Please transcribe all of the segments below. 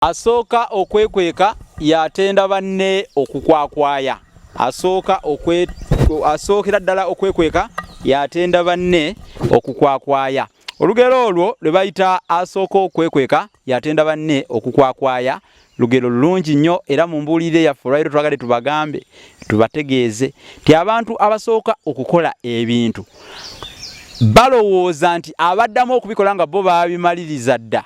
Asooka okwekweka yatenda banne okukwakwaya. Asookera ddala okwekweka yatenda banne okukwakwaya. Olugero olwo lwe bayita asooka okwekweka yatenda banne okukwakwaya lugero lulungi nnyo era mu mbuulire yaffe olwaliro twagale tubagambe tubategeeze ti abantu abasooka okukola ebintu balowooza nti abaddamu okubikola nga bo babimaliriza dda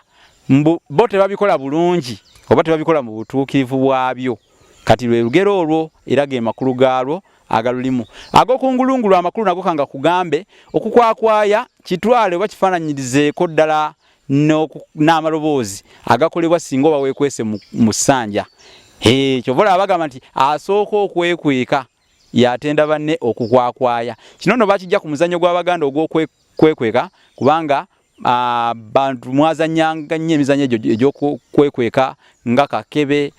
bo tebabikola bulungi oba tebabikola mu butuukirivu bwabyo. Kati lwe lugero olwo era ge makulu gaalwo agalulimu. Ag'okungulungulu amakulu nago kanga kugambe okukwakwaya kitwale oba kifaananyirizeeko ddala n'amaloboozi agakolebwa singa oba weekwese mu ssanja. Kyova abagamba nti asooka okwekweka yatenda banne okukwakwaya. Kino nno bakijja ku muzannyo gw'Abaganda ogw'okwekweka kubanga bantu mwazannyanga nnyo emizannyo egyo egy'okwekweka nga kakebe,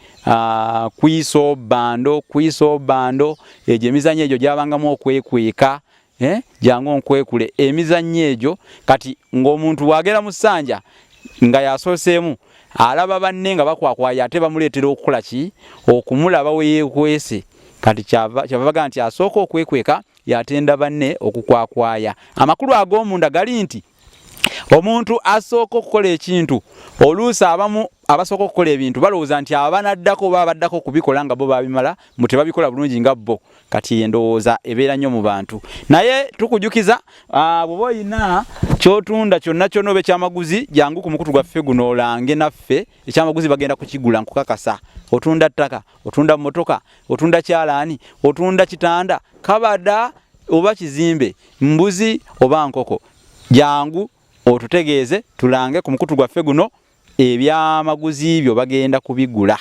kwiso bando, egyo emizannyo egyo gyabangamu okwekweka, jangu onkwekule emizannyo egyo. Kati ng'omuntu bw'agera mu ssanja nga yasooseemu alaba banne nga bakwakwaya ate bamuleetera okukola ki? Okumulaba we yeekwese. Kati kyava bagamba nti asooka okwekweka yatenda banne okukwakwaya. Amakulu ag'omunda gali nti omuntu asooka okukola ekintu oluusi abamu abasooka okukola ebintu balowooza nti abanaddako oba abaddako kubikola nga bo babimala mu tebabikola bulungi nga bo. Kati endowooza ebeera nnyo mu bantu. Naye tukujukiza bw'oba oyina ky'otunda kyonna kyonna oba ekyamaguzi jangu ku mukutu gwaffe guno olange naffe ekyamaguzi bagenda kukigula nkukakasa. Otunda ttaka, otunda mmotoka, otunda kyalaani, otunda kitanda, kabada oba kizimbe, mbuzi oba nkoko, jangu otutegeeze tulange ku mukutu gwaffe guno ebyamaguzi byo bagenda kubigula.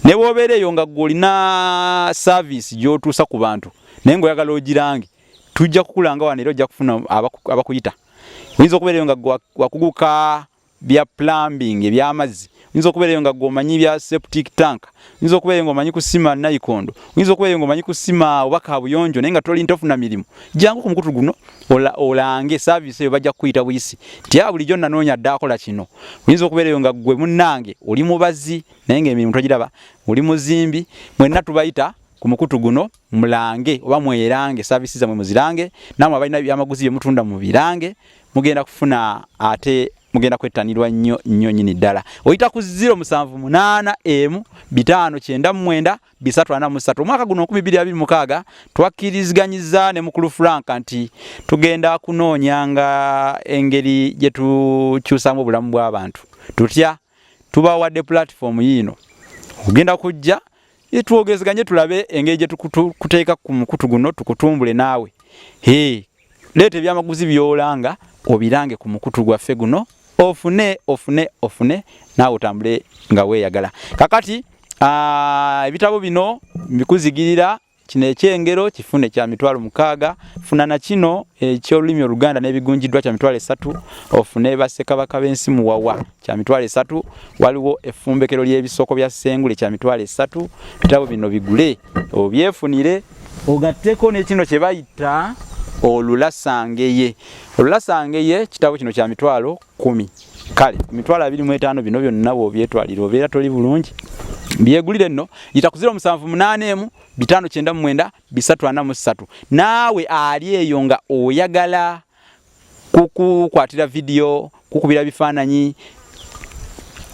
Ne bw'obeera eyo nga gw'olina service gy'otuusa ku bantu naye ng'oyagala ogirange tujja kukulanga wano era ojja kufuna abakuyita. Oyinza okubeera eyo nga wakuguka bya plumbing eby'amazzi, oyinza okubeera eyo nga gw'omanyi bya septic tank, oyinza okubeera eyo ng'omanyi kusima nayikondo, oyinza okubeera eyo ng'omanyi kusima oba kaabuyonjo naye nga toli ntofuna mirimu. Jangu ku mukutu guno olange service eyo bajja kukuyita buyisi nti bulijjo nanoonya dda akola kino. Oyinza okubeera eyo nga gwe munnange oli mubazi naye ng'emirimu togiraba, oli muzimbi, mwenna tubayita ku mukutu guno mulange oba mwerange services zammwe muzirange, nammwe abalina byamaguzi bye mutunda mu birange, mugenda kufuna ate mugenda kwettanirwa nnyo nnyini ddala. Oyita ku 0714599 omwaka guno 2026 twakkiriziganyizza ne mukulu Frank nti tugenda kunoonyanga engeri gye tukyusamu obulamu bw'abantu. Tutya tubawadde platform yino ogenda kujja twogezeganye tulabe engeri gye tukuteeka ku mukutu guno tukutumbule naawe. Leeta ebyamaguzi by'olanga obirange ku mukutu gwaffe guno ofune naawe otambule nga weeyagala. Kakati ebitabo bino mbikuzigirira, kino ekyengero kifune kya mitwalo 6, funa na kino eky'olulimi Oluganda n'ebigunjiddwa kya mitwalo 3, ofune bassekabaka b'ensi muwawa kya mitwalo 3, waliwo effumbekero ly'ebisoko bya Ssengule kya mitwalo 3. Ebitabo bino bigule obyefunire ogatteko n'ekino kye bayita Olulasangeye. Olulasangeye kitabo kino kya mitwalo 10. Kale mitwalo 25 bino byonna bw'obyetwalira obeera toli bulungi. Byegulire nno yita ku 0788599343. Naawe ali eyo nga oyagala kukukwatira video, kukubira bifaananyi,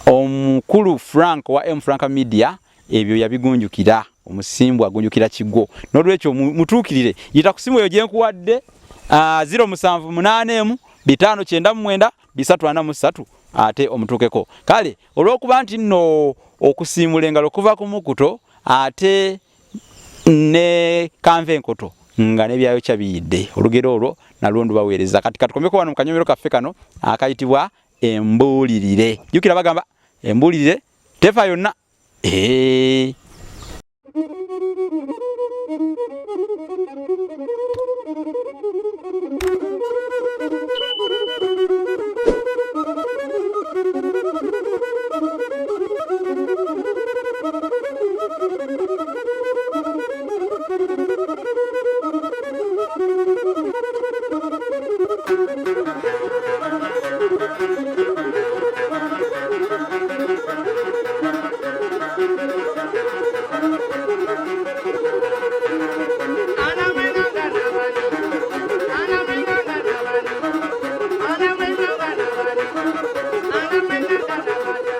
omukulu Frank wa M Frank Media ebyo yabigunjukira. Omusimbu agunjukira kigwo. N'olwekyo mutuukirire yita ku simu eyo gye nkuwadde 0785599 ate omutuukeko. Kale olw'okuba nti nno okusiimula engalo kuva ku mukuto ate ne kanve enkoto nga n'ebyayo kyabiyidde. Olugero olwo nalwo ndubaweereza. Kati katukomeko wano mu kanyomero kaffe kano akayitibwa embuulirire. Jjukira bagamba embuulirire tefa yonna. Thank you.